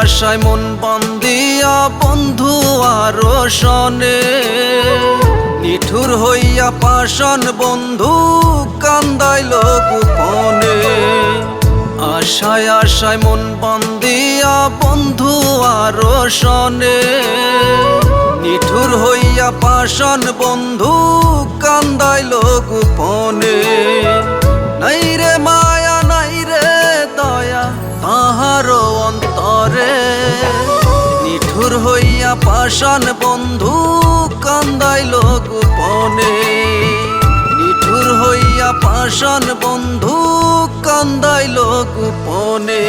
আশায় মন বান্ধিয়া বন্ধু আরো শনে, নিঠুর হইয়া পাষাণ বন্ধু কান্দাইল গোপনে। আশায় আশায় মন বান্ধিয়া বন্ধু আরো শনে, নিঠুর হইয়া পাষাণ বন্ধু কান্দাইল গোপনে। নাই রে মায়া নাই রে দয়া তাহারও অন্তরে, নিঠুর হইয়া পাষাণ বন্ধু কান্দাইল গোপনে। নিঠুর হইয়া পাষাণ বন্ধু কান্দাইল গোপনে।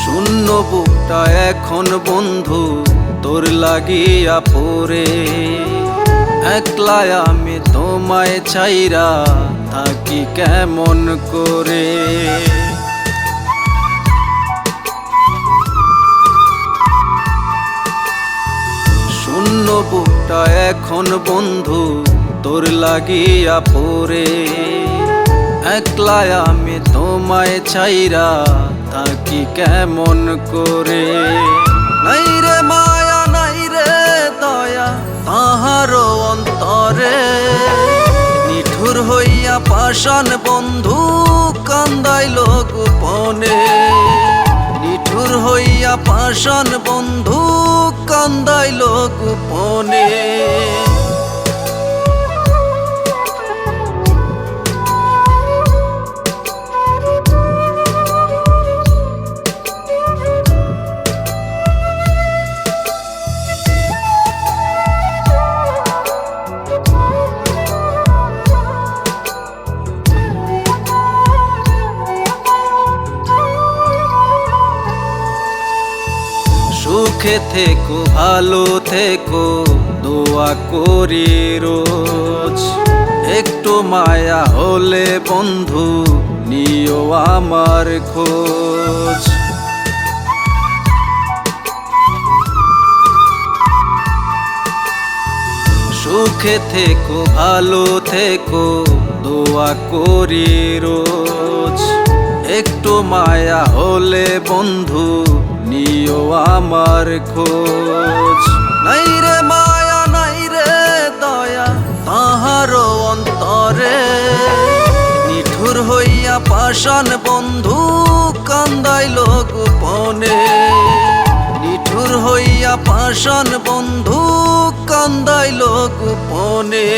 শূন্য বুকটা এখন বন্ধু তোর লাগিয়া পড়ে, একলা আমি তোমায় ছাইরা থাকি কেমন করে। শূন্য বুকটা এখন বন্ধু তোর লাগিয়া পড়ে, একলা আমি তোমায় ছাইরা থাকি কেমন করে। নাই রে মায়া নাই রে দয়া তাহারও অন্তরে, নিঠুর হইয়া পাষাণ বন্ধু কান্দাইল গোপনে। নিঠুর হইয়া পাষাণ বন্ধু কান্দাইল গোপনে। সুখে থেকো ভালো থেকো দোয়া করি রোজ, একটু মায়া হলে বন্ধু নিও আমার খোঁজ। সুখে থেকো ভালো থেকো দোয়া করি রোজ, একটু মায়া হলে বন্ধু নিও আমার খোঁজ। নাই রে মায়া নাই রে দয়া তাহারও অন্তরে, নিঠুর হইয়া পাষাণ বন্ধু কান্দাইল গোপনে। নিঠুর হইয়া পাষাণ বন্ধু কান্দাইল গোপনে।